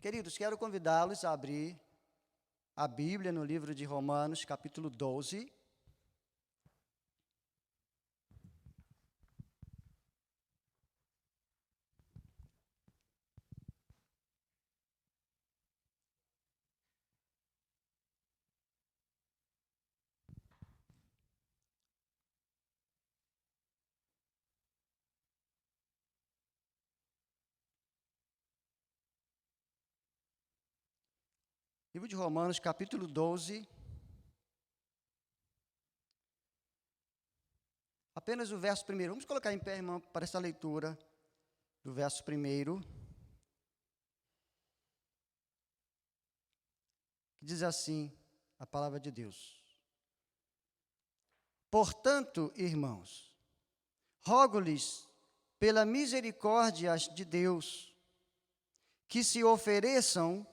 Queridos, quero convidá-los a abrir a Bíblia no livro de Romanos, capítulo 12. Livro de Romanos, capítulo 12. Apenas o verso primeiro. Vamos colocar em pé, irmão, para essa leitura do verso primeiro. Que diz assim a palavra de Deus. Portanto, irmãos, rogo-lhes pela misericórdia de Deus, que se ofereçam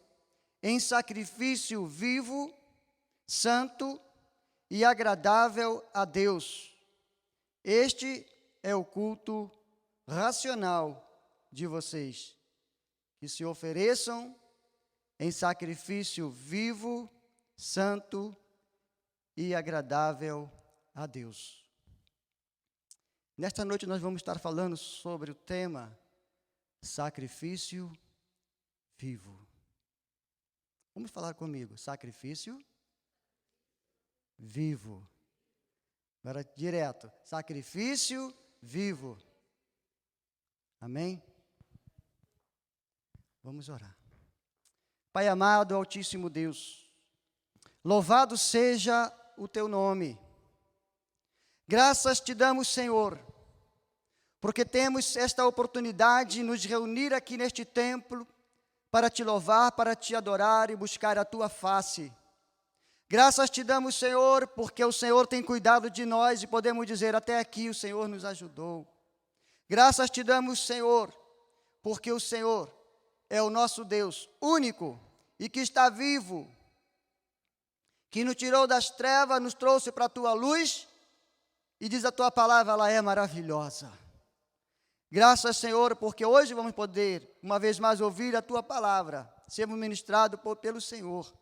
em sacrifício vivo, santo e agradável a Deus. Este é o culto racional de vocês, que se ofereçam em sacrifício vivo, santo e agradável a Deus. Nesta noite nós vamos estar falando sobre o tema sacrifício vivo. Vamos falar comigo, sacrifício vivo. Agora, direto, sacrifício vivo. Amém? Vamos orar. Pai amado, Altíssimo Deus, louvado seja o teu nome. Graças te damos, Senhor, porque temos esta oportunidade de nos reunir aqui neste templo, para te louvar, para te adorar e buscar a tua face. Graças te damos, Senhor, porque o Senhor tem cuidado de nós e podemos dizer, até aqui o Senhor nos ajudou. Graças te damos, Senhor, porque o Senhor é o nosso Deus único e que está vivo, que nos tirou das trevas, nos trouxe para a tua luz e diz a tua palavra, ela é maravilhosa. Graças, Senhor, porque hoje vamos poder, uma vez mais, ouvir a Tua palavra, sermos ministrados pelo Senhor.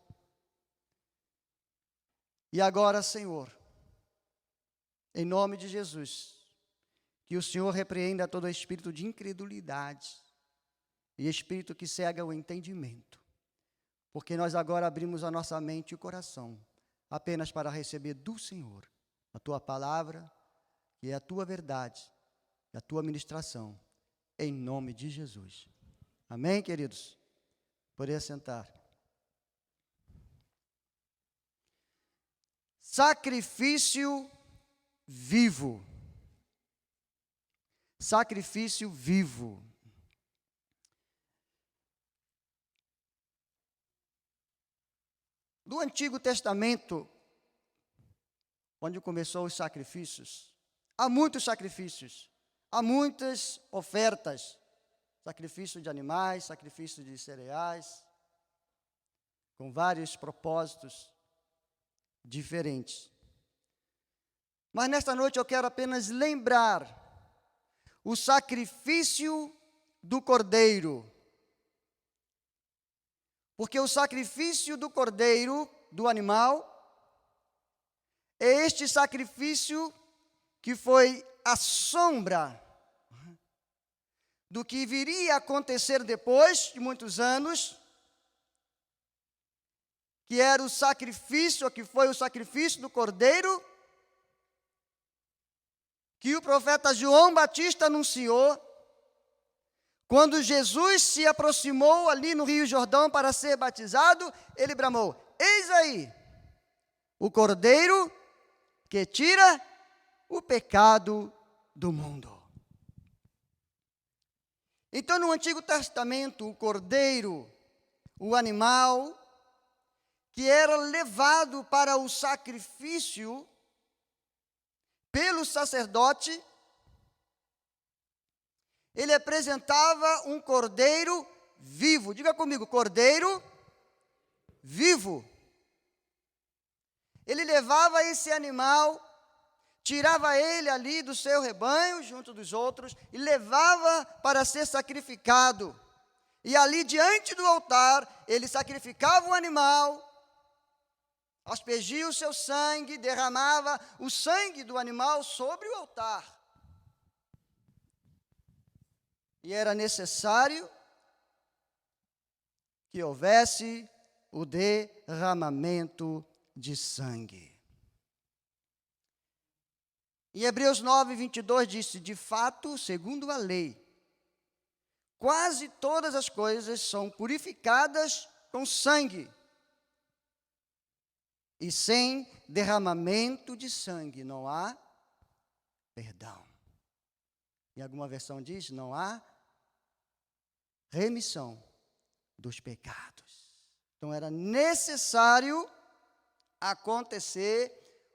E agora, Senhor, em nome de Jesus, que o Senhor repreenda todo espírito de incredulidade e espírito que cega o entendimento, porque nós agora abrimos a nossa mente e o coração apenas para receber do Senhor a Tua palavra, que é a Tua verdade, a tua ministração, em nome de Jesus. Amém, queridos? Poder sentar. Sacrifício vivo. Sacrifício vivo. Do Antigo Testamento, onde começou os sacrifícios, há muitos sacrifícios. Há muitas ofertas, sacrifício de animais, sacrifício de cereais, com vários propósitos diferentes. Mas nesta noite eu quero apenas lembrar o sacrifício do cordeiro. Porque o sacrifício do cordeiro, do animal, é este sacrifício que foi a sombra do que viria a acontecer depois de muitos anos, que era o sacrifício, que foi o sacrifício do cordeiro, que o profeta João Batista anunciou, quando Jesus se aproximou ali no Rio Jordão para ser batizado, ele bramou, eis aí, o cordeiro que tira o pecado do mundo. Então, no Antigo Testamento, o cordeiro, o animal, que era levado para o sacrifício pelo sacerdote, ele apresentava um cordeiro vivo. Diga comigo, cordeiro vivo. Ele levava esse animal, tirava ele ali do seu rebanho, junto dos outros, e levava para ser sacrificado. E ali diante do altar, ele sacrificava o animal, aspergia o seu sangue, derramava o sangue do animal sobre o altar. E era necessário que houvesse o derramamento de sangue. Em Hebreus 9, 22 disse: de fato, segundo a lei, quase todas as coisas são purificadas com sangue, e sem derramamento de sangue não há perdão. Em alguma versão diz: não há remissão dos pecados. Então era necessário acontecer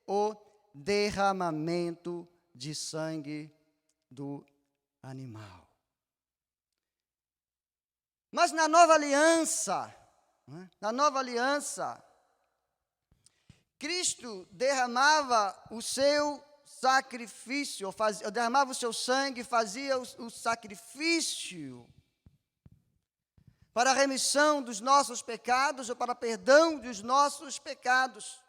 o derramamento de sangue do animal. Mas na nova aliança, Cristo derramava o seu sacrifício, derramava o seu sangue, fazia o sacrifício para a remissão dos nossos pecados, ou para perdão dos nossos pecados.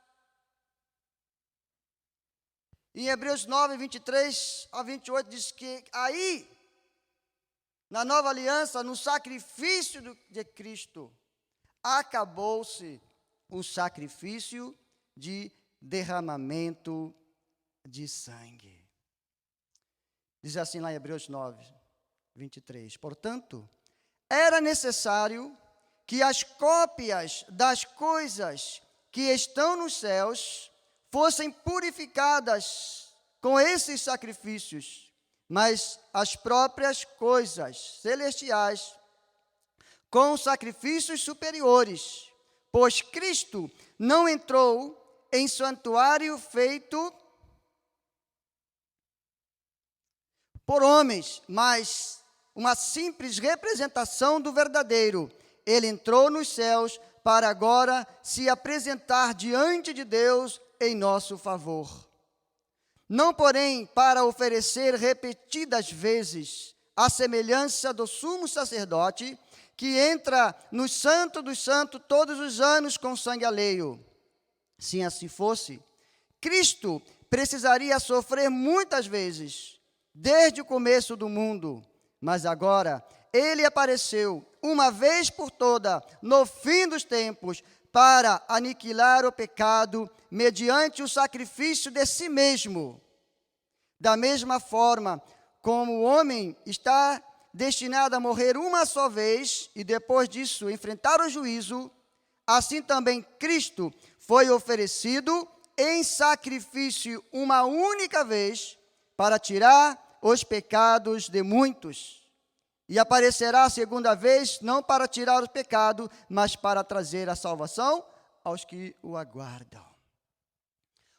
Em Hebreus 9, 23 a 28, diz que aí, na nova aliança, no sacrifício de Cristo, acabou-se o sacrifício de derramamento de sangue. Diz assim lá em Hebreus 9, 23. Portanto, era necessário que as cópias das coisas que estão nos céus fossem purificadas com esses sacrifícios, mas as próprias coisas celestiais com sacrifícios superiores, pois Cristo não entrou em santuário feito por homens, mas uma simples representação do verdadeiro. Ele entrou nos céus para agora se apresentar diante de Deus em nosso favor. Não, porém, para oferecer repetidas vezes a semelhança do sumo sacerdote, que entra no Santo dos Santos todos os anos com sangue alheio. Se assim fosse, Cristo precisaria sofrer muitas vezes, desde o começo do mundo, mas agora ele apareceu uma vez por toda, no fim dos tempos, para aniquilar o pecado mediante o sacrifício de si mesmo. Da mesma forma como o homem está destinado a morrer uma só vez e depois disso enfrentar o juízo, assim também Cristo foi oferecido em sacrifício uma única vez para tirar os pecados de muitos. E aparecerá a segunda vez, não para tirar o pecado, mas para trazer a salvação aos que o aguardam.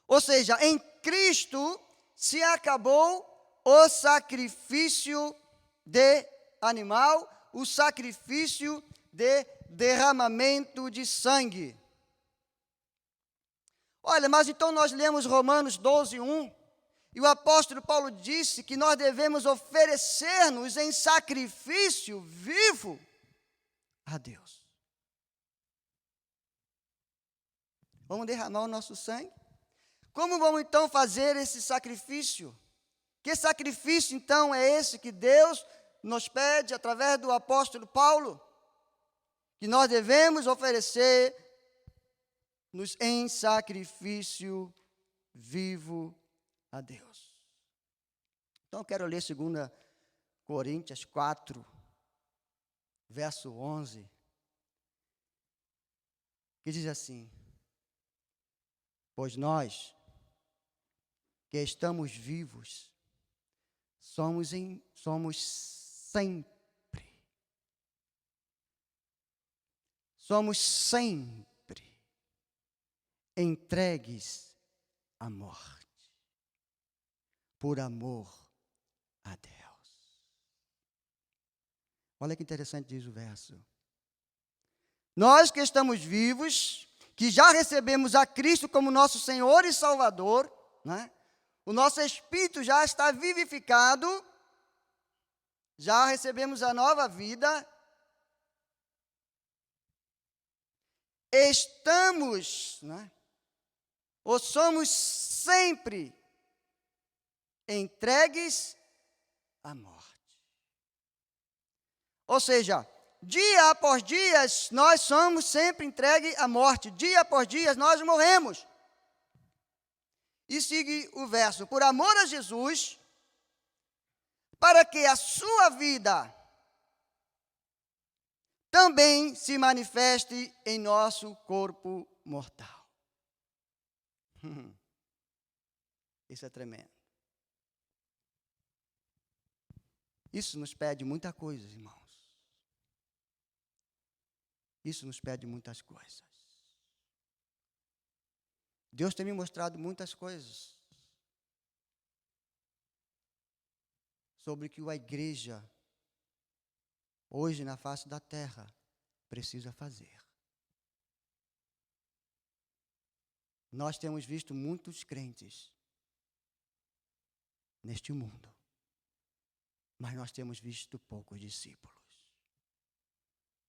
Ou seja, em Cristo se acabou o sacrifício de animal, o sacrifício de derramamento de sangue. Olha, mas então nós lemos Romanos 12, 1, e o apóstolo Paulo disse que nós devemos oferecer-nos em sacrifício vivo a Deus. Vamos derramar o nosso sangue? Como vamos então fazer esse sacrifício? Que sacrifício então é esse que Deus nos pede através do apóstolo Paulo? Que nós devemos oferecer-nos em sacrifício vivo a Deus. Então eu quero ler 2 Coríntios 4, verso 11, que diz assim: pois nós que estamos vivos, somos sempre entregues à morte, por amor a Deus. Olha que interessante diz o verso. Nós que estamos vivos, que já recebemos a Cristo como nosso Senhor e Salvador, né? O nosso espírito já está vivificado, já recebemos a nova vida, estamos, né, ou somos sempre entregues à morte. Ou seja, dia após dia, nós somos sempre entregues à morte. Dia após dia, nós morremos. E siga o verso: por amor a Jesus, para que a sua vida também se manifeste em nosso corpo mortal. Isso é tremendo. Isso nos pede muita coisa, irmãos. Isso nos pede muitas coisas. Deus tem me mostrado muitas coisas sobre o que a igreja, hoje na face da terra, precisa fazer. Nós temos visto muitos crentes neste mundo, mas nós temos visto poucos discípulos.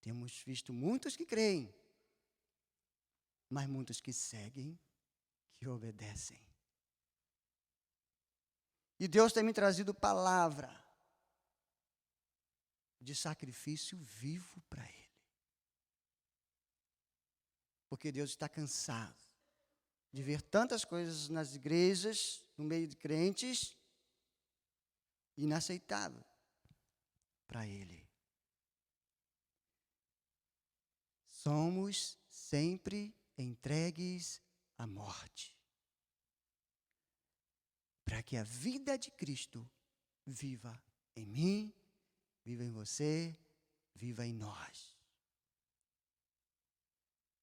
Temos visto muitos que creem, mas muitos que seguem, que obedecem. E Deus tem me trazido palavra de sacrifício vivo para Ele. Porque Deus está cansado de ver tantas coisas nas igrejas, no meio de crentes, inaceitável para Ele. Somos sempre entregues à morte, para que a vida de Cristo viva em mim, viva em você, viva em nós.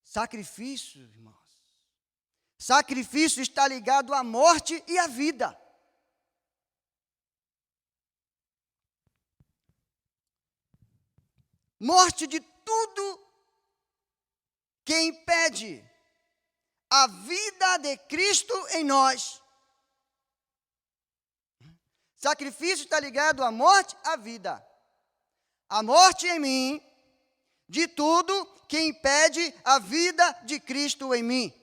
Sacrifício, irmãos. Sacrifício está ligado à morte e à vida. Morte de tudo que impede a vida de Cristo em nós. Sacrifício está ligado à morte, à vida. A morte em mim, de tudo que impede a vida de Cristo em mim.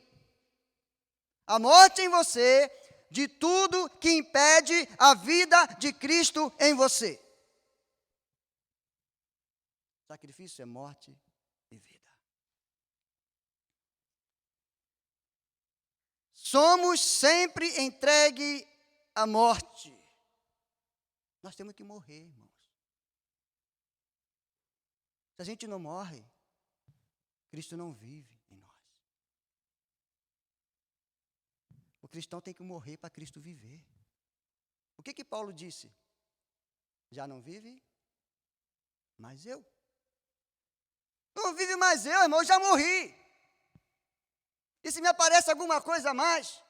A morte em você, de tudo que impede a vida de Cristo em você. Sacrifício é morte e vida. Somos sempre entregues à morte. Nós temos que morrer, irmãos. Se a gente não morre, Cristo não vive em nós. O cristão tem que morrer para Cristo viver. O que Paulo disse? Já não vive mais eu. Não vive mais eu, irmão, eu já morri. E se me aparece alguma coisa a mais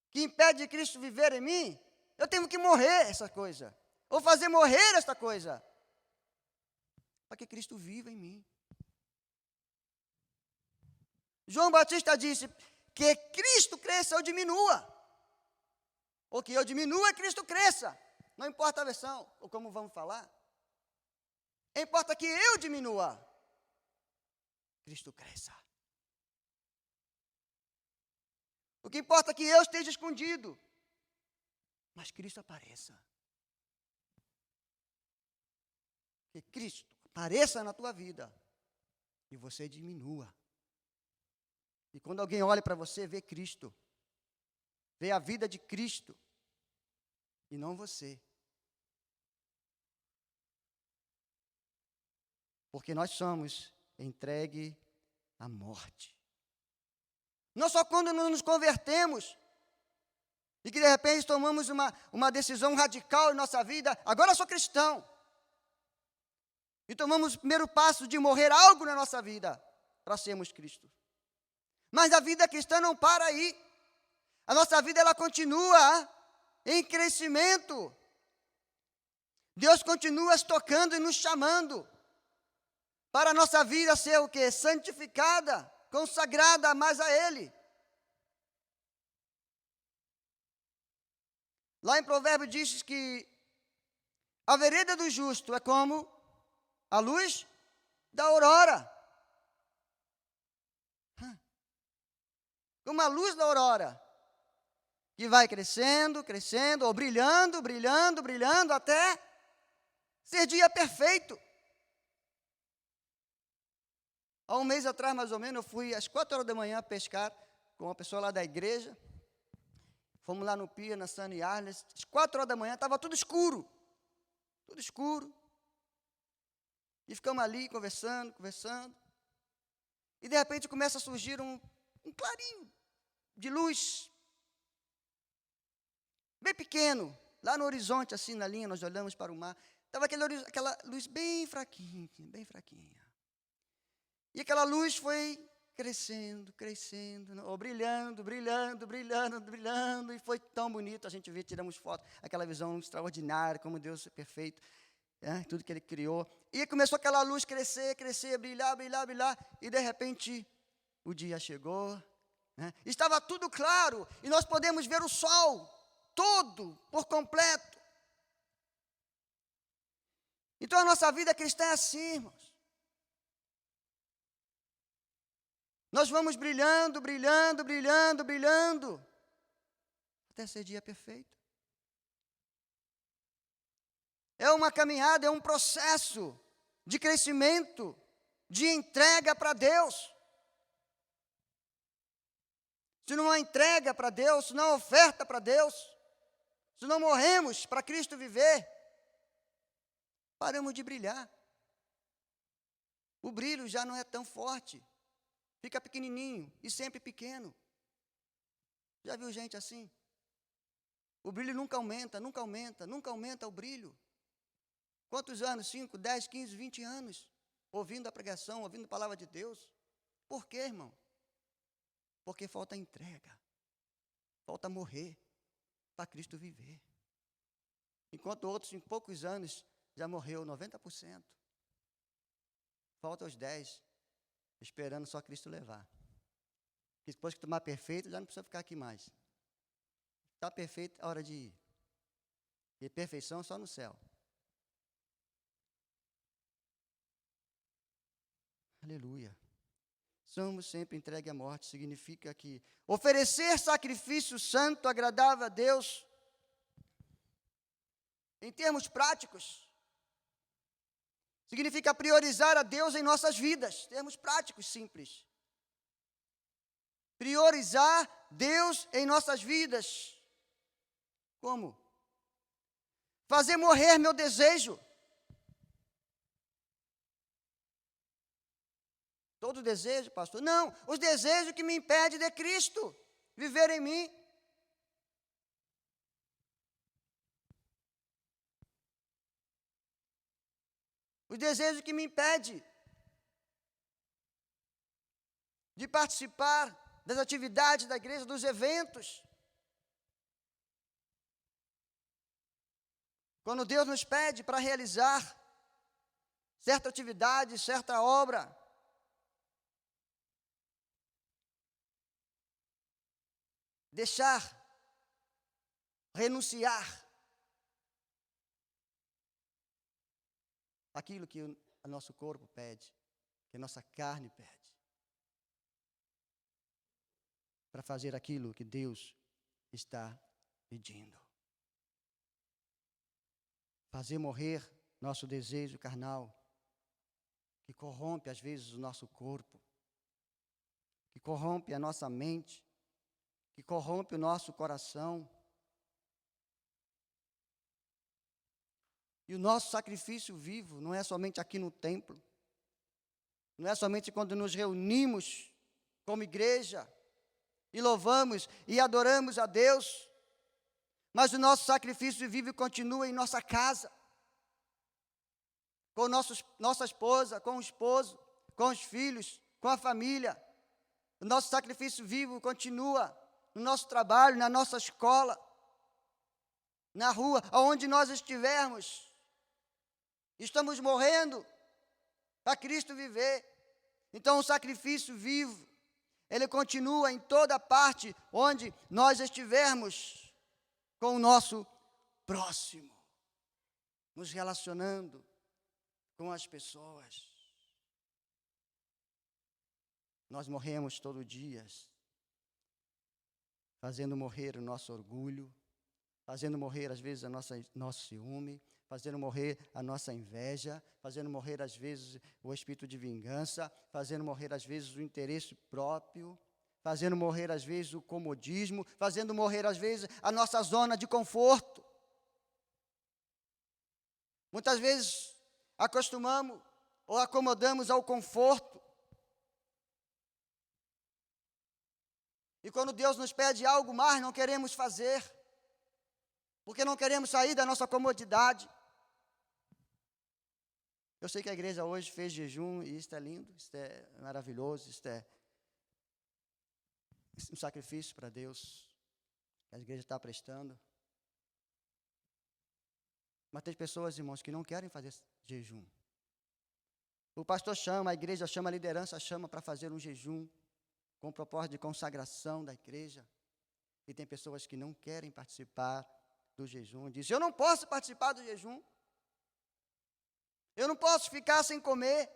que impede de Cristo viver em mim, eu tenho que morrer essa coisa. Ou fazer morrer esta coisa. Para que Cristo viva em mim. João Batista disse que Cristo cresça ou diminua. Ou que eu diminua e Cristo cresça. Não importa a versão, ou como vamos falar. Importa que eu diminua. Cristo cresça. O que importa é que eu esteja escondido. Mas Cristo apareça. Que Cristo apareça na tua vida. E você diminua. E quando alguém olha para você, vê Cristo. Vê a vida de Cristo. E não você. Porque nós somos entregues à morte. Não só quando nos convertemos. E que de repente tomamos uma decisão radical em nossa vida. Agora eu sou cristão. E tomamos o primeiro passo de morrer algo na nossa vida. Para sermos Cristo. Mas a vida cristã não para aí. A nossa vida ela continua em crescimento. Deus continua tocando e nos chamando. Para a nossa vida ser o quê? Santificada, consagrada mais a Ele. Lá em Provérbios diz que a vereda do justo é como a luz da aurora. como a luz da aurora, que vai crescendo, crescendo, ou brilhando, brilhando, brilhando, até ser dia perfeito. Há um mês atrás, mais ou menos, eu fui às 4 horas da manhã pescar com uma pessoa lá da igreja. Fomos lá no Pia, na Sunny Arles. Às 4 horas da manhã, estava tudo escuro. Tudo escuro. E ficamos ali conversando, conversando. E de repente começa a surgir um clarinho de luz. Bem pequeno. Lá no horizonte, assim na linha, nós olhamos para o mar. Estava aquela luz bem fraquinha, bem fraquinha. E aquela luz foi crescendo, crescendo, ou brilhando, brilhando, brilhando, brilhando, e foi tão bonito, a gente viu, tiramos foto, aquela visão extraordinária, como Deus é perfeito, tudo que Ele criou. E começou aquela luz crescer, crescer, brilhar, brilhar, brilhar, e de repente o dia chegou, estava tudo claro, e nós podemos ver o sol todo, por completo. Então a nossa vida cristã é assim, irmãos. Nós vamos brilhando, brilhando, brilhando, brilhando, até ser dia perfeito. É uma caminhada, é um processo de crescimento, de entrega para Deus. Se não há entrega para Deus, se não há oferta para Deus, se não morremos para Cristo viver, paramos de brilhar. O brilho já não é tão forte. Fica pequenininho e sempre pequeno. Já viu gente assim? O brilho nunca aumenta, nunca aumenta, nunca aumenta o brilho. Quantos anos? 5, 10, 15, 20 anos. Ouvindo a pregação, ouvindo a palavra de Deus. Por quê, irmão? Porque falta entrega. Falta morrer para Cristo viver. Enquanto outros, em poucos anos, já morreu 90%. Falta os 10%. Esperando só Cristo levar. E depois que tomar perfeito, já não precisa ficar aqui mais. Está perfeito, é hora de ir. E perfeição só no céu. Aleluia. Somos sempre entregue à morte, significa que oferecer sacrifício santo, agradável a Deus, em termos práticos, significa priorizar a Deus em nossas vidas, termos práticos simples. Priorizar Deus em nossas vidas. Como? Fazer morrer meu desejo. Todo desejo, pastor? Não, os desejos que me impedem de Cristo viver em mim. Os desejos que me impedem de participar das atividades da igreja, dos eventos. Quando Deus nos pede para realizar certa atividade, certa obra, deixar, renunciar aquilo que o nosso corpo pede, que a nossa carne pede, para fazer aquilo que Deus está pedindo. Fazer morrer nosso desejo carnal, que corrompe às vezes o nosso corpo, que corrompe a nossa mente, que corrompe o nosso coração. E o nosso sacrifício vivo não é somente aqui no templo, não é somente quando nos reunimos como igreja e louvamos e adoramos a Deus, mas o nosso sacrifício vivo continua em nossa casa, com nossa esposa, com o esposo, com os filhos, com a família. O nosso sacrifício vivo continua no nosso trabalho, na nossa escola, na rua, aonde nós estivermos. Estamos morrendo para Cristo viver. Então o sacrifício vivo, ele continua em toda parte onde nós estivermos com o nosso próximo, nos relacionando com as pessoas. Nós morremos todos os dias fazendo morrer o nosso orgulho, fazendo morrer, às vezes, nosso ciúme, fazendo morrer a nossa inveja, fazendo morrer, às vezes, o espírito de vingança, fazendo morrer, às vezes, o interesse próprio, fazendo morrer, às vezes, o comodismo, fazendo morrer, às vezes, a nossa zona de conforto. Muitas vezes, acostumamos ou acomodamos ao conforto. E quando Deus nos pede algo mais, não queremos fazer, porque não queremos sair da nossa comodidade. Eu sei que a igreja hoje fez jejum, e isso é lindo, isso é maravilhoso, isso é um sacrifício para Deus, que a igreja está prestando. Mas tem pessoas, irmãos, que não querem fazer jejum. O pastor chama, a igreja chama, a liderança chama para fazer um jejum, com o propósito de consagração da igreja. E tem pessoas que não querem participar do jejum. Dizem, eu não posso participar do jejum. Eu não posso ficar sem comer.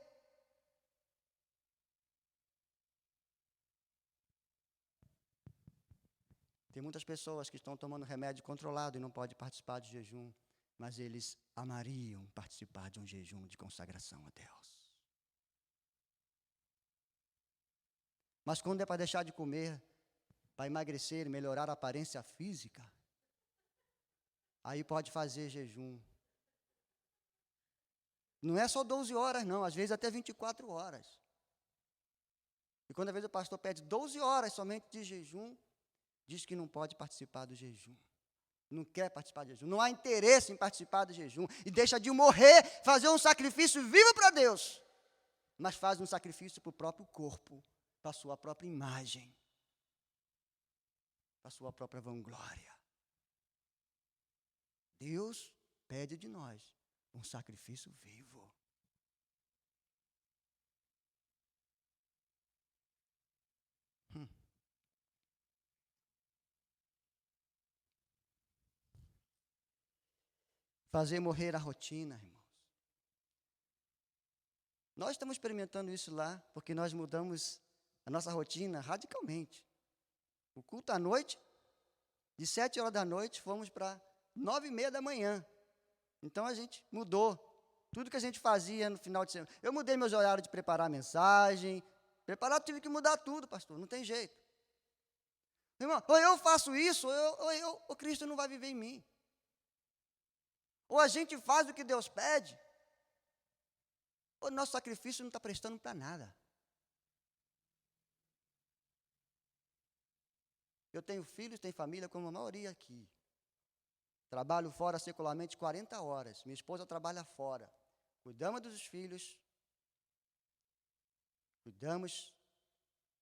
Tem muitas pessoas que estão tomando remédio controlado e não podem participar de jejum, mas eles amariam participar de um jejum de consagração a Deus. Mas quando é para deixar de comer, para emagrecer e melhorar a aparência física, aí pode fazer jejum. Não é só 12 horas, não, às vezes até 24 horas. E quando às vezes o pastor pede 12 horas somente de jejum, diz que não pode participar do jejum. Não quer participar do jejum, não há interesse em participar do jejum. E deixa de morrer, fazer um sacrifício vivo para Deus. Mas faz um sacrifício para o próprio corpo, para a sua própria imagem, para a sua própria vanglória. Deus pede de nós um sacrifício vivo. Fazer morrer a rotina, irmãos. Nós estamos experimentando isso lá, porque nós mudamos a nossa rotina radicalmente. O culto à noite, de 7 horas da noite, fomos para 9h30 da manhã. Então a gente mudou. Tudo que a gente fazia no final de semana. Eu mudei meus horários de preparar a mensagem. Tive que mudar tudo, pastor, não tem jeito. Irmão, ou eu faço isso, ou Cristo não vai viver em mim. Ou a gente faz o que Deus pede, ou o nosso sacrifício não está prestando para nada. Eu tenho filhos, tenho família, como a maioria aqui. Trabalho fora secularmente 40 horas. Minha esposa trabalha fora. Cuidamos dos filhos. Cuidamos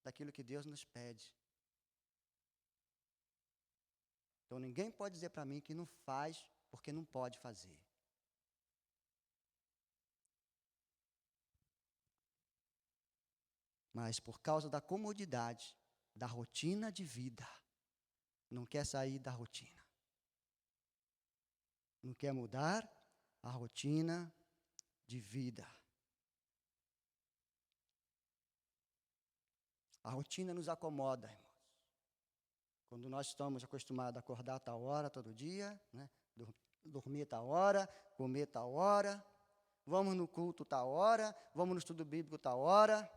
daquilo que Deus nos pede. Então ninguém pode dizer para mim que não faz porque não pode fazer. Mas por causa da comodidade, da rotina de vida, não quer sair da rotina. Não quer mudar a rotina de vida. A rotina nos acomoda, irmãos. Quando nós estamos acostumados a acordar a tal hora todo dia, né? Dormir a tal hora, comer a tal hora, vamos no culto a tal hora, vamos no estudo bíblico a tal hora.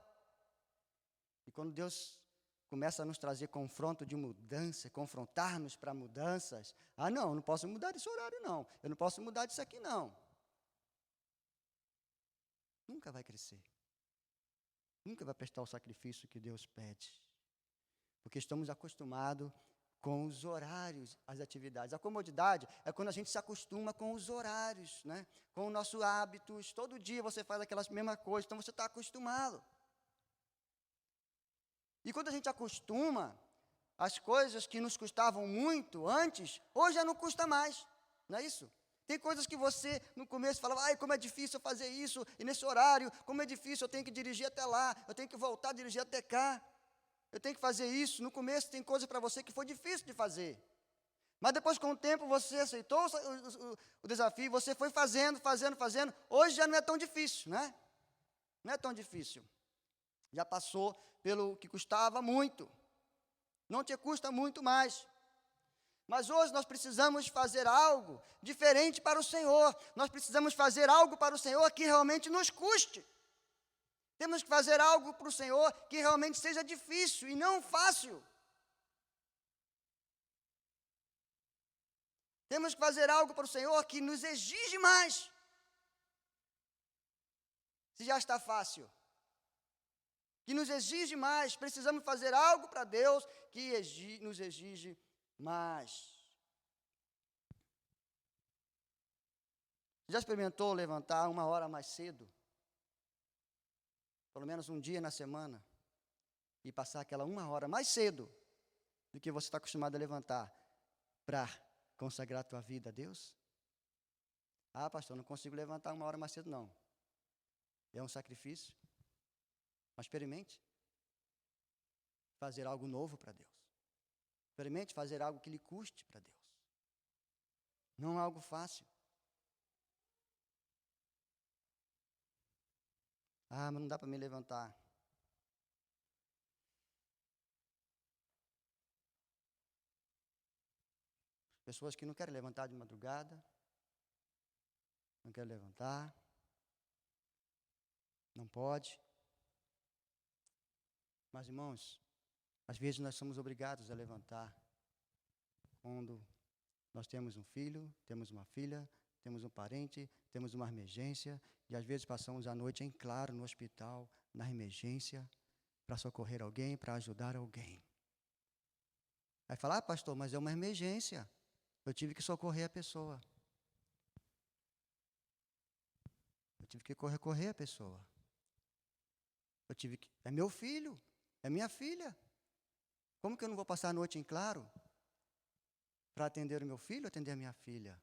E quando Deus começa a nos trazer confronto de mudança, confrontar-nos para mudanças, não, eu não posso mudar desse horário não, eu não posso mudar disso aqui não. Nunca vai crescer. Nunca vai prestar o sacrifício que Deus pede. Porque estamos acostumados com os horários, as atividades. A comodidade é quando a gente se acostuma com os horários, né? Com os nossos hábitos. Todo dia você faz aquelas mesmas coisas, então você está acostumado. E quando a gente acostuma, as coisas que nos custavam muito antes, hoje já não custa mais, não é isso? Tem coisas que você, no começo, falava, ai, como é difícil fazer isso, e nesse horário, como é difícil, eu tenho que dirigir até lá, eu tenho que voltar a dirigir até cá, eu tenho que fazer isso. No começo tem coisas para você que foi difícil de fazer. Mas depois, com o tempo, você aceitou o desafio, você foi fazendo, hoje já não é tão difícil, né? Não é tão difícil. Já passou pelo que custava muito. não te custa muito mais. Mas hoje nós precisamos fazer algo diferente para o Senhor. Nós precisamos fazer algo para o Senhor que realmente nos custe. Temos que fazer algo para o Senhor que realmente seja difícil e não fácil. Temos que fazer algo para o Senhor que nos exige mais. Se já está fácil, que nos exige mais, precisamos fazer algo para Deus que nos exige mais. Já experimentou levantar 1 hora mais cedo? Pelo menos um dia na semana? E passar aquela 1 hora mais cedo do que você está acostumado a levantar para consagrar a tua vida a Deus? Ah, pastor, não consigo levantar 1 hora mais cedo, não. É um sacrifício. Mas experimente fazer algo novo para Deus. Experimente fazer algo que lhe custe para Deus. Não é algo fácil. Ah, mas não dá para me levantar. Pessoas que não querem levantar de madrugada, não querem levantar, não pode. Mas, irmãos, às vezes nós somos obrigados a levantar quando nós temos um filho, temos uma filha, temos um parente, temos uma emergência, e às vezes passamos a noite em claro no hospital, na emergência, para socorrer alguém, para ajudar alguém. Aí fala, pastor, mas é uma emergência. Eu tive que socorrer a pessoa. Eu tive que correr a pessoa. É meu filho, é minha filha. Como que eu não vou passar a noite em claro para atender o meu filho, atender a minha filha?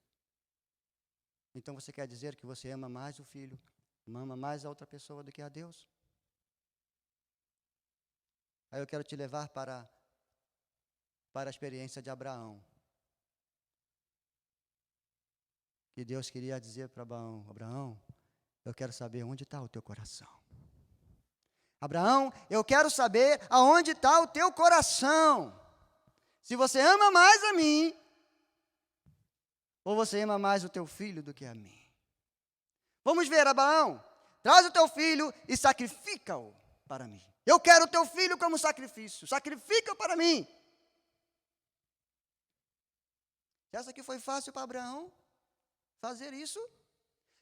Então você quer dizer que você ama mais o filho, ama mais a outra pessoa do que a Deus? Aí eu quero te levar para a experiência de Abraão. Que Deus queria dizer para Abraão, Abraão, eu quero saber onde está o teu coração. Abraão, eu quero saber aonde está o teu coração. Se você ama mais a mim, ou você ama mais o teu filho do que a mim. Vamos ver, Abraão, traz o teu filho e sacrifica-o para mim. Eu quero o teu filho como sacrifício, sacrifica-o para mim. Você acha que foi fácil para Abraão fazer isso?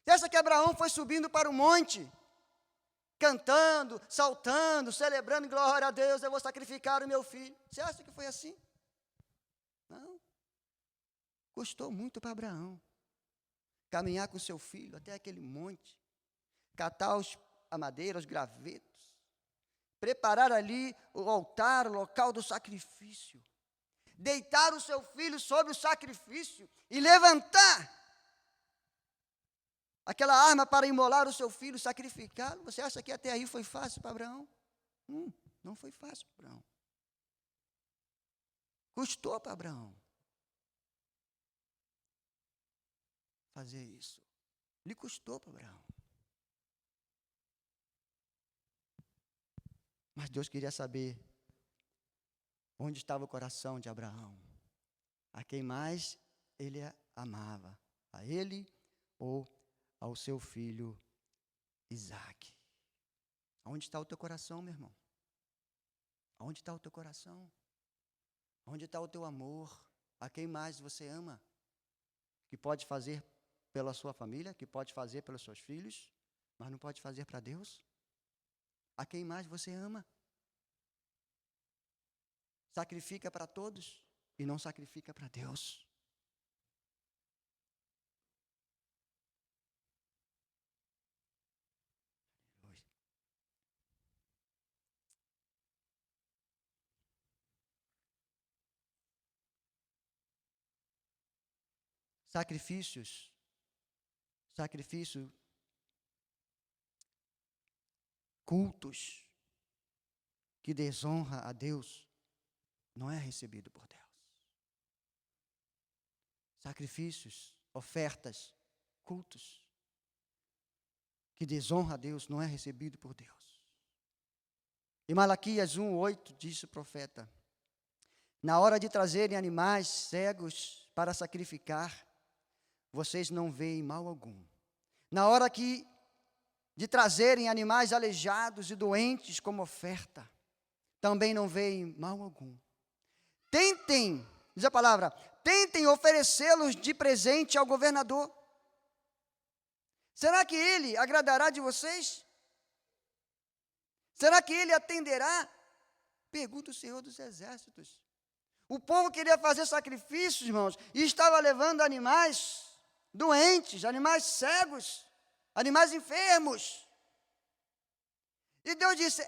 Você acha que Abraão foi subindo para o monte, cantando, saltando, celebrando, glória a Deus, eu vou sacrificar o meu filho? Você acha que foi assim? Não. Custou muito para Abraão caminhar com seu filho até aquele monte, catar a madeira, os gravetos, preparar ali o altar, o local do sacrifício, deitar o seu filho sobre o sacrifício e levantar aquela arma para imolar o seu filho, sacrificá-lo. Você acha que até aí foi fácil para Abraão? Não foi fácil para Abraão. Custou para Abraão fazer isso. Lhe custou para Abraão. Mas Deus queria saber onde estava o coração de Abraão. A quem mais ele amava. A ele ou ao seu filho Isaque. Onde está o teu coração, meu irmão? Onde está o teu coração? Onde está o teu amor? A quem mais você ama? Que pode fazer pela sua família, que pode fazer pelos seus filhos, mas não pode fazer para Deus? A quem mais você ama? Sacrifica para todos e não sacrifica para Deus. Sacrifício, cultos que desonra a Deus, não é recebido por Deus. Sacrifícios, ofertas, cultos que desonra a Deus, não é recebido por Deus. Em Malaquias 1:8 diz o profeta: Na hora de trazerem animais cegos para sacrificar, vocês não veem mal algum. Na hora de trazerem animais aleijados e doentes como oferta, também não veem mal algum. Tentem, diz a palavra, tentem oferecê-los de presente ao governador. Será que ele agradará de vocês? Será que ele atenderá? Pergunta o Senhor dos Exércitos. O povo queria fazer sacrifícios, irmãos, e estava levando animais doentes, animais cegos, animais enfermos. E Deus disse: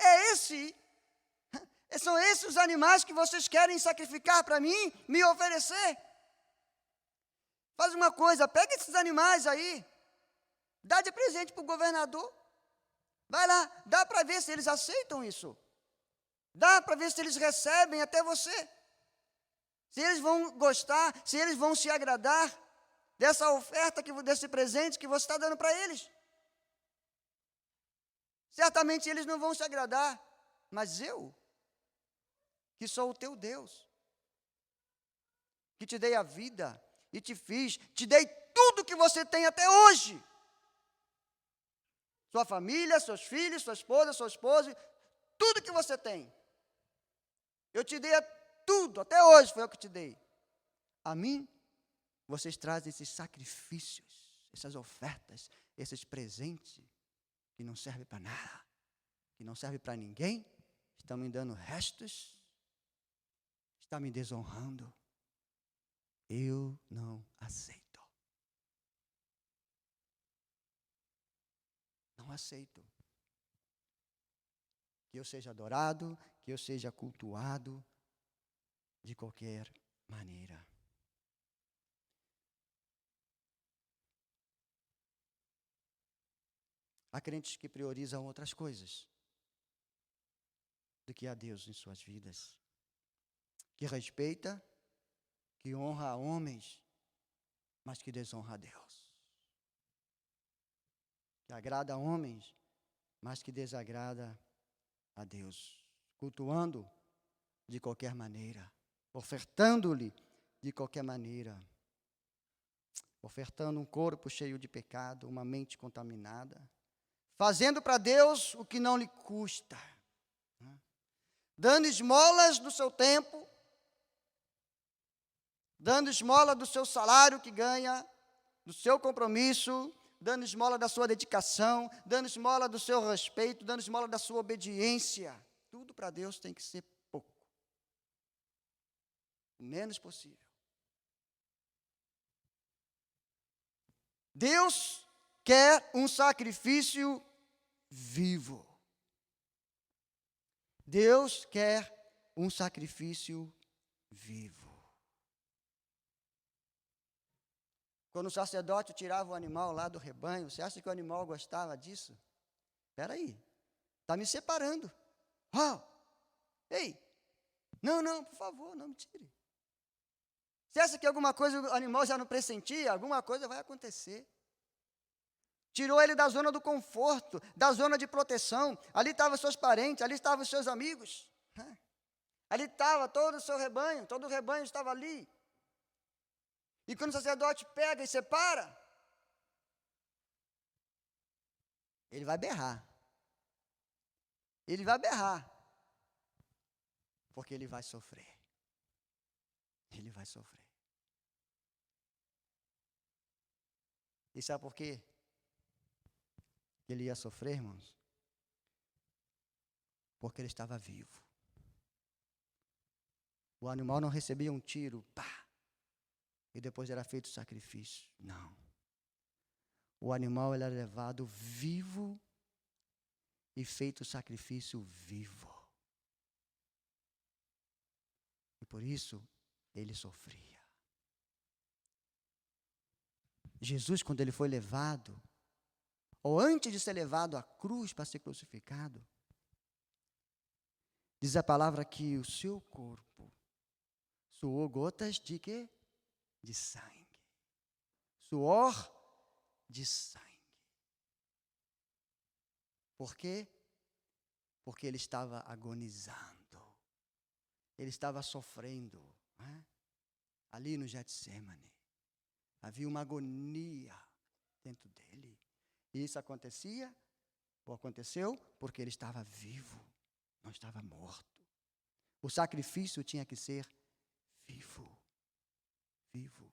são esses os animais que vocês querem sacrificar para mim, me oferecer? Faz uma coisa, pega esses animais aí, dá de presente para o governador. Vai lá, dá para ver se eles aceitam isso. Dá para ver se eles recebem até você. Se eles vão gostar, se eles vão se agradar dessa oferta, desse presente que você está dando para eles. Certamente eles não vão se agradar, mas eu, que sou o teu Deus, que te dei a vida e te fiz, te dei tudo que você tem até hoje. Sua família, seus filhos, sua esposa, tudo que você tem. Eu te dei tudo, até hoje foi eu que te dei. A mim, vocês trazem esses sacrifícios, essas ofertas, esses presentes, que não servem para nada, que não servem para ninguém, estão me dando restos, está me desonrando. Eu não aceito. Não aceito. Que eu seja adorado, que eu seja cultuado de qualquer maneira. Há crentes que priorizam outras coisas do que a Deus em suas vidas, que respeita, que honra a homens, mas que desonra a Deus, que agrada a homens, mas que desagrada a Deus, cultuando de qualquer maneira, ofertando-lhe de qualquer maneira, ofertando um corpo cheio de pecado, uma mente contaminada, fazendo para Deus o que não lhe custa, dando esmolas do seu tempo, dando esmola do seu salário que ganha, do seu compromisso, dando esmola da sua dedicação, dando esmola do seu respeito, dando esmola da sua obediência. Tudo para Deus tem que ser pouco, o menos possível. Deus quer um sacrifício vivo. Deus quer um sacrifício vivo. Quando o sacerdote tirava o animal lá do rebanho, você acha que o animal gostava disso? Espera aí, está me separando. Oh, ei, não, por favor, não me tire. Você acha que alguma coisa o animal já não pressentia? Alguma coisa vai acontecer. Tirou ele da zona do conforto, da zona de proteção. Ali estavam seus parentes, ali estavam seus amigos. Ali estava todo o seu rebanho, todo o rebanho estava ali. E quando o sacerdote pega e separa, ele vai berrar. Ele vai berrar. Porque ele vai sofrer. Ele vai sofrer. E sabe por quê? Ele ia sofrer, irmãos? Porque ele estava vivo. O animal não recebia um tiro, pá, e depois era feito sacrifício. Não. O animal era levado vivo e feito sacrifício vivo. E por isso ele sofria. Jesus, quando ele foi levado, ou antes de ser levado à cruz para ser crucificado, diz a palavra que o seu corpo suou gotas de quê? De sangue. Suor de sangue. Por quê? Porque ele estava agonizando. ele estava sofrendo, né? Ali no Getsemane. Havia uma agonia dentro dele. E isso acontecia, ou aconteceu, porque ele estava vivo, não estava morto. O sacrifício tinha que ser vivo. Vivo.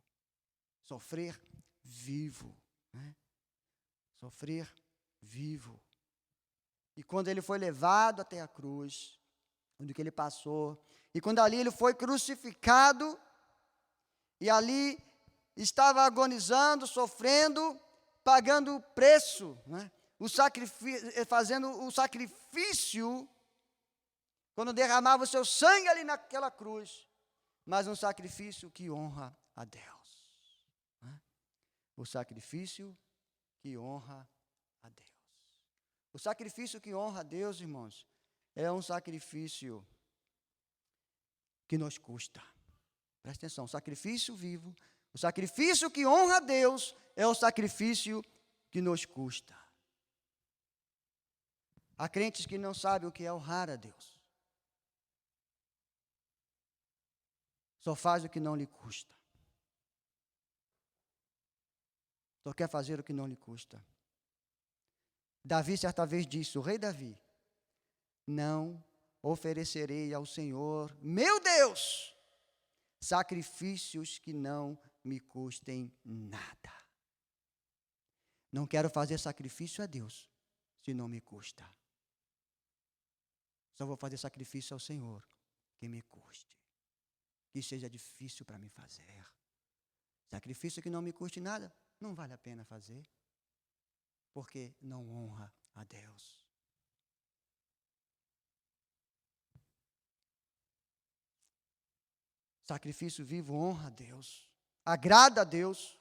Sofrer vivo, né? Sofrer vivo. E quando ele foi levado até a cruz, onde que ele passou, e quando ali ele foi crucificado, e ali estava agonizando, sofrendo, pagando o preço, né? Fazendo o sacrifício, quando derramava o seu sangue ali naquela cruz, mas um sacrifício que honra a Deus, né? O sacrifício que honra a Deus. O sacrifício que honra a Deus, irmãos, é um sacrifício que nos custa. Presta atenção, sacrifício vivo, o sacrifício que honra a Deus é o sacrifício que nos custa. Há crentes que não sabem o que é honrar a Deus. Só faz o que não lhe custa. Só quer fazer o que não lhe custa. Davi certa vez disse, o rei Davi, não oferecerei ao Senhor, meu Deus, sacrifícios que não me custem nada. Não quero fazer sacrifício a Deus, se não me custa. Só vou fazer sacrifício ao Senhor, que me custe, que seja difícil para me fazer. Sacrifício que não me custe nada, não vale a pena fazer, porque não honra a Deus. Sacrifício vivo honra a Deus, agrada a Deus.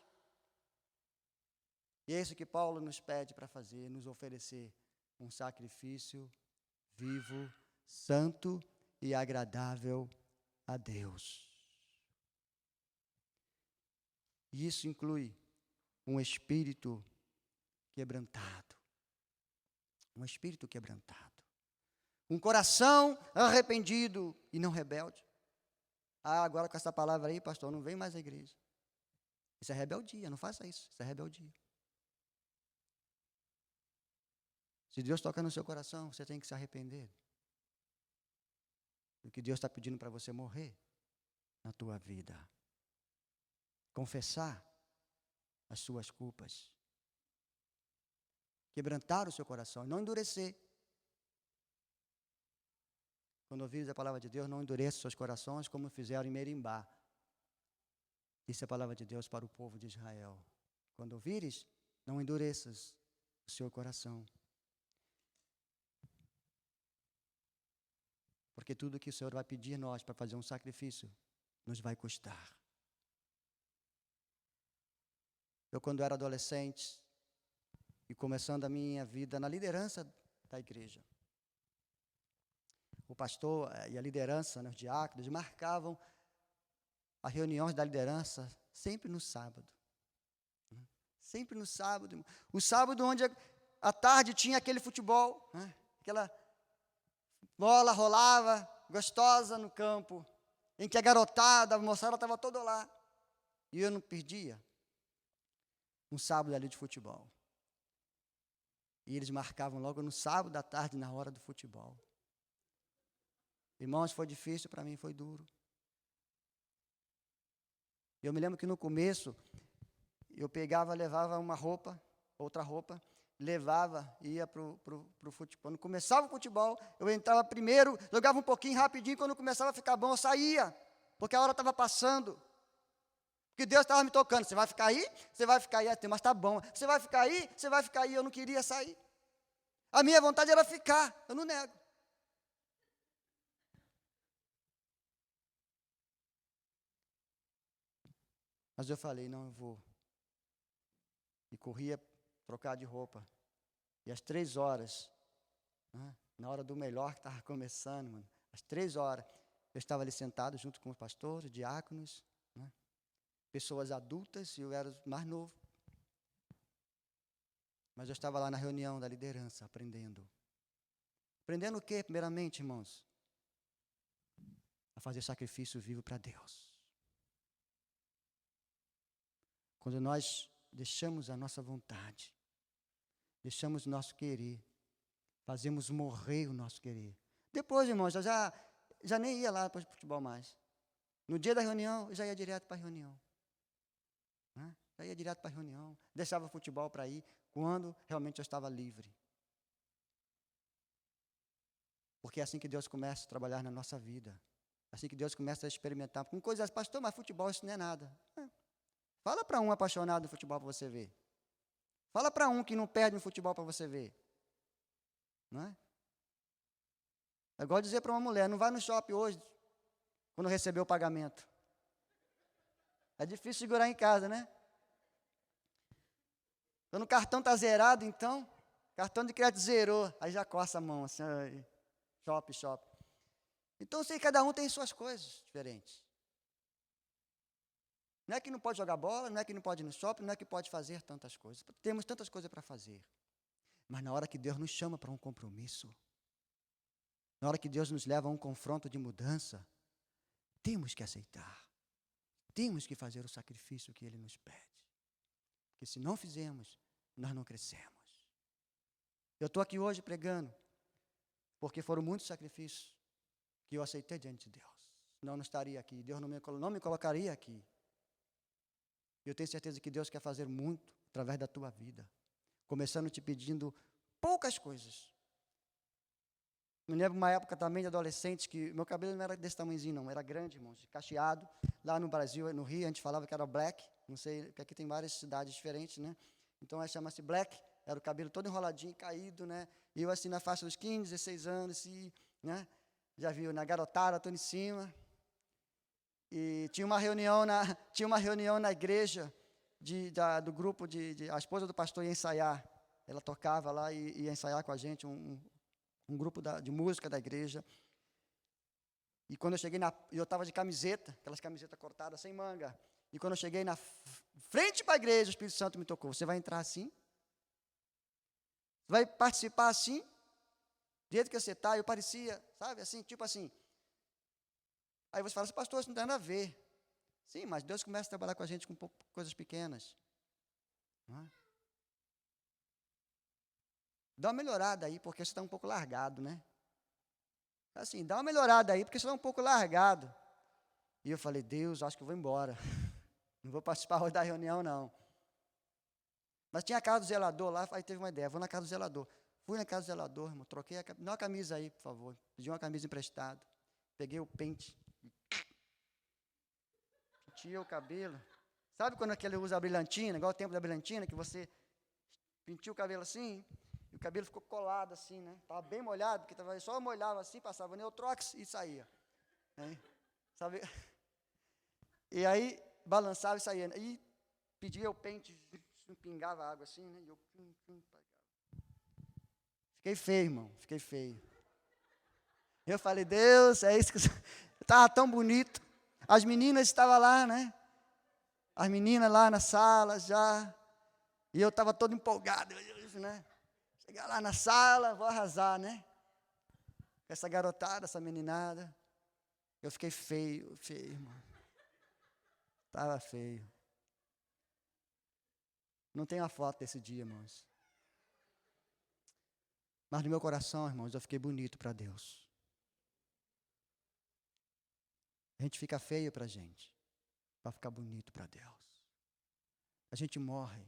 E é isso que Paulo nos pede para fazer, nos oferecer um sacrifício vivo, santo e agradável a Deus. E isso inclui um espírito quebrantado. Um espírito quebrantado. Um coração arrependido e não rebelde. Ah, agora com essa palavra aí, pastor, não vem mais à igreja. Isso é rebeldia, não faça isso. Isso é rebeldia. Se Deus toca no seu coração, você tem que se arrepender. O que Deus está pedindo para você morrer na tua vida. Confessar as suas culpas. Quebrantar o seu coração e não endurecer. Quando ouvires a palavra de Deus, não endureça os seus corações como fizeram em Merimbá. Isso é a palavra de Deus para o povo de Israel. Quando ouvires, não endureças o seu coração. Porque tudo que o Senhor vai pedir nós para fazer um sacrifício, nos vai custar. Eu, quando era adolescente, e começando a minha vida na liderança da igreja, o pastor e a liderança, os diáconos, marcavam as reuniões da liderança sempre no sábado. Sempre no sábado. O sábado onde à tarde tinha aquele futebol, né? Aquela bola rolava, gostosa no campo, em que a garotada, a moçada estava toda lá. E eu não perdia um sábado ali de futebol. E eles marcavam logo no sábado à tarde, na hora do futebol. Irmãos, foi difícil para mim, foi duro. Eu me lembro que no começo, eu pegava, levava uma roupa, outra roupa, levava, ia para o futebol. Quando começava o futebol, eu entrava primeiro, jogava um pouquinho rapidinho, quando começava a ficar bom, eu saía, porque a hora estava passando. Porque Deus estava me tocando, você vai ficar aí? Você vai ficar aí, mas está bom. Você vai ficar aí? Você vai ficar aí, eu não queria sair. A minha vontade era ficar, eu não nego. Mas eu falei, não, eu vou. E corria trocar de roupa. E às 3h, né, na hora do melhor que estava começando, mano, às 3h, eu estava ali sentado junto com os pastores, diáconos, né, pessoas adultas, e eu era mais novo. Mas eu estava lá na reunião da liderança, aprendendo. Aprendendo o quê, primeiramente, irmãos? a fazer sacrifício vivo para Deus. Quando nós deixamos a nossa vontade, deixamos o nosso querer, fazemos morrer o nosso querer. Depois, irmãos, eu já nem ia lá para o futebol mais. No dia da reunião, eu já ia direto para a reunião. Né? Já ia direto para a reunião. Deixava o futebol para ir quando realmente eu estava livre. Porque é assim que Deus começa a trabalhar na nossa vida. É assim que Deus começa a experimentar. Com coisas, pastor, mas futebol isso não é nada. Fala para um apaixonado no futebol para você ver. Fala para um que não perde no futebol para você ver. Não é? É igual dizer para uma mulher, não vai no shopping hoje, quando receber o pagamento. É difícil segurar em casa, né? Quando o cartão está zerado, então, cartão de crédito zerou, aí já coça a mão, assim, shopping. Então, sei, cada um tem suas coisas diferentes. Não é que não pode jogar bola, não é que não pode ir no shopping, não é que pode fazer tantas coisas. Temos tantas coisas para fazer. Mas na hora que Deus nos chama para um compromisso, na hora que Deus nos leva a um confronto de mudança, temos que aceitar. Temos que fazer o sacrifício que Ele nos pede. Porque se não fizermos, nós não crescemos. Eu estou aqui hoje pregando, porque foram muitos sacrifícios que eu aceitei diante de Deus. Senão eu não estaria aqui, Deus não me colocaria aqui. Eu tenho certeza que Deus quer fazer muito através da tua vida. Começando te pedindo poucas coisas. Me lembro uma época também de adolescente que meu cabelo não era desse tamanhozinho, não, era grande, irmãos, cacheado. Lá no Brasil, no Rio, a gente falava que era black, não sei, porque aqui tem várias cidades diferentes, né? Então, aí chama-se black, era o cabelo todo enroladinho, caído, né? E eu assim, na faixa dos 15, 16 anos, assim, né? Já viu, na garotada, estou em cima. E tinha uma reunião na igreja do grupo a esposa do pastor ia ensaiar. Ela tocava lá e ia ensaiar com a gente, um grupo de música da igreja. E quando eu cheguei eu estava de camiseta, aquelas camisetas cortadas sem manga. E quando eu cheguei na frente para a igreja, o Espírito Santo me tocou. Você vai entrar assim? Você vai participar assim? Do jeito que você está, eu parecia, sabe, assim, tipo assim. Aí você fala assim, pastor, isso não tem nada a ver. Sim, mas Deus começa a trabalhar com a gente com coisas pequenas. Não é? Dá uma melhorada aí, porque você está um pouco largado, né? Assim, dá uma melhorada aí, porque você está um pouco largado. E eu falei, Deus, acho que eu vou embora. Não vou participar hoje da reunião, não. Mas tinha a casa do zelador lá, aí teve uma ideia, vou na casa do zelador. Fui na casa do zelador, irmão, troquei dá uma camisa aí, por favor. Pedi uma camisa emprestada. Peguei o pente. Penteei o cabelo. Sabe quando aquele usa a brilhantina, igual o tempo da brilhantina, que você penteia o cabelo assim, e o cabelo ficou colado assim, né? Estava bem molhado, porque só molhava assim, passava Neutrox e saía. Né? Sabe? E aí, balançava e saía. E pedia o pente, pingava água assim, né? E eu fiquei feio, irmão, fiquei feio. Eu falei, Deus, é isso que eu estava tão bonito. As meninas estavam lá, né? As meninas lá na sala já. E eu estava todo empolgado, né? Chegar lá na sala, vou arrasar, né? Essa garotada, essa meninada. Eu fiquei feio, irmão. Estava feio. Não tem a foto desse dia, irmãos. Mas no meu coração, irmãos, eu fiquei bonito para Deus. A gente fica feio para a gente, para ficar bonito para Deus. A gente morre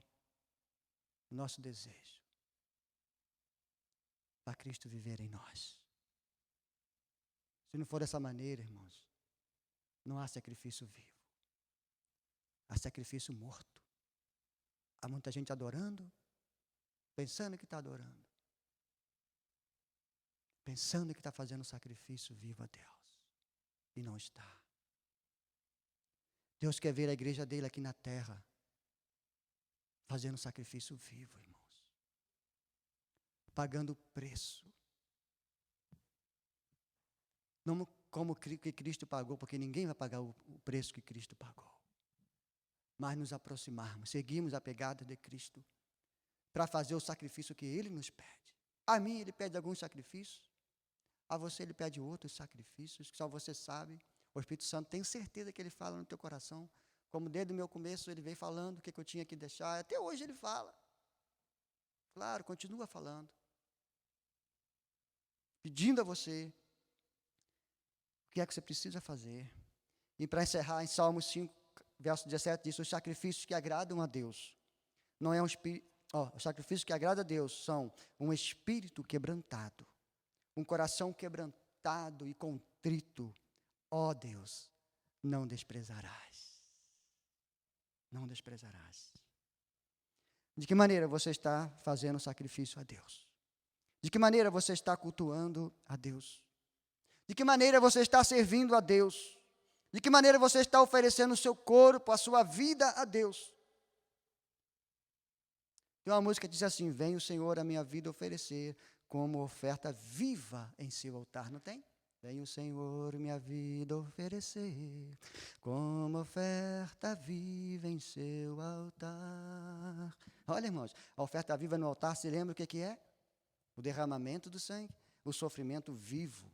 o nosso desejo para Cristo viver em nós. Se não for dessa maneira, irmãos, não há sacrifício vivo. Há sacrifício morto. Há muita gente adorando, pensando que está adorando. Pensando que está fazendo sacrifício vivo a Deus. E não está. Deus quer ver a igreja dele aqui na terra, fazendo sacrifício vivo, irmãos. Pagando o preço. Não como que Cristo pagou, porque ninguém vai pagar o preço que Cristo pagou. Mas nos aproximarmos, seguimos a pegada de Cristo, para fazer o sacrifício que Ele nos pede. A mim Ele pede alguns sacrifícios, a você Ele pede outros sacrifícios, que só você sabe. O Espírito Santo, tenho certeza que ele fala no teu coração, como desde o meu começo ele veio falando o que eu tinha que deixar, até hoje ele fala. Claro, continua falando. Pedindo a você o que é que você precisa fazer. E para encerrar, em Salmos 5, verso 17, diz: os sacrifícios que agradam a Deus, não é um espírito, os sacrifícios que agradam a Deus são um espírito quebrantado, um coração quebrantado e contrito. Ó Deus, não desprezarás. Não desprezarás. De que maneira você está fazendo sacrifício a Deus? De que maneira você está cultuando a Deus? De que maneira você está servindo a Deus? De que maneira você está oferecendo o seu corpo, a sua vida a Deus? Tem uma música que diz assim: vem o Senhor a minha vida oferecer como oferta viva em seu altar, não tem? Vem o Senhor minha vida oferecer como oferta viva em seu altar. Olha, irmãos, a oferta viva no altar, se lembra o que é? O derramamento do sangue, o sofrimento vivo.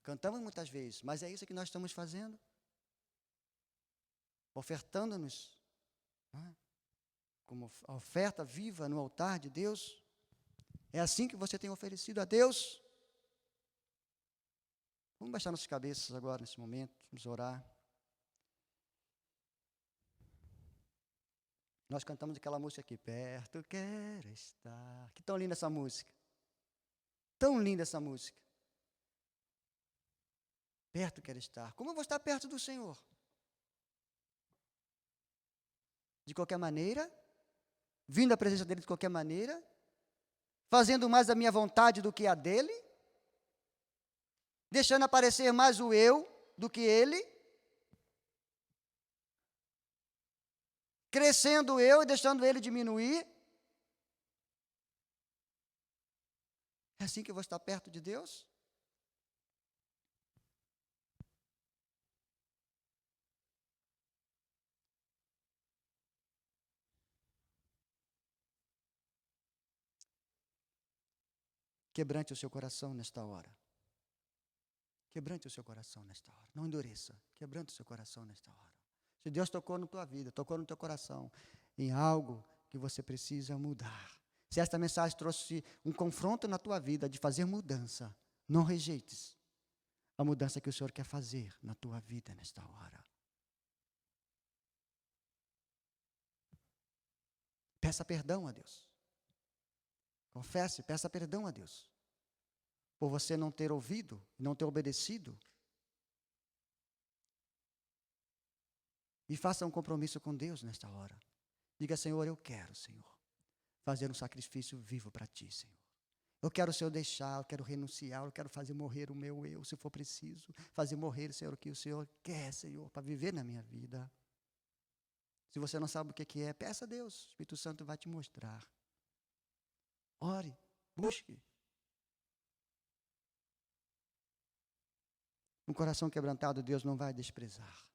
Cantamos muitas vezes, mas é isso que nós estamos fazendo. Ofertando-nos como a oferta viva no altar de Deus. É assim que você tem oferecido a Deus? Vamos baixar nossas cabeças agora, nesse momento, vamos orar. Nós cantamos aquela música aqui, perto quero estar. Que tão linda essa música. Tão linda essa música. Perto quero estar. Como eu vou estar perto do Senhor? De qualquer maneira, vindo à presença dEle de qualquer maneira, fazendo mais a minha vontade do que a dEle, deixando aparecer mais o eu do que Ele, crescendo eu e deixando Ele diminuir. É assim que eu vou estar perto de Deus? Quebrante o seu coração nesta hora. Quebrante o seu coração nesta hora. Não endureça. Quebrante o seu coração nesta hora. Se Deus tocou na tua vida, tocou no teu coração, em algo que você precisa mudar. Se esta mensagem trouxe um confronto na tua vida de fazer mudança, não rejeites a mudança que o Senhor quer fazer na tua vida nesta hora. Peça perdão a Deus. Confesse, peça perdão a Deus. Por você não ter ouvido, não ter obedecido. E faça um compromisso com Deus nesta hora. Diga: Senhor, eu quero, Senhor, fazer um sacrifício vivo para Ti, Senhor. Eu quero, Senhor, deixar, eu quero renunciar, eu quero fazer morrer o meu eu, se for preciso. Fazer morrer, Senhor, o que o Senhor quer, Senhor, para viver na minha vida. Se você não sabe o que é, peça a Deus. O Espírito Santo vai te mostrar. Ore, busque. Um coração quebrantado, Deus não vai desprezar.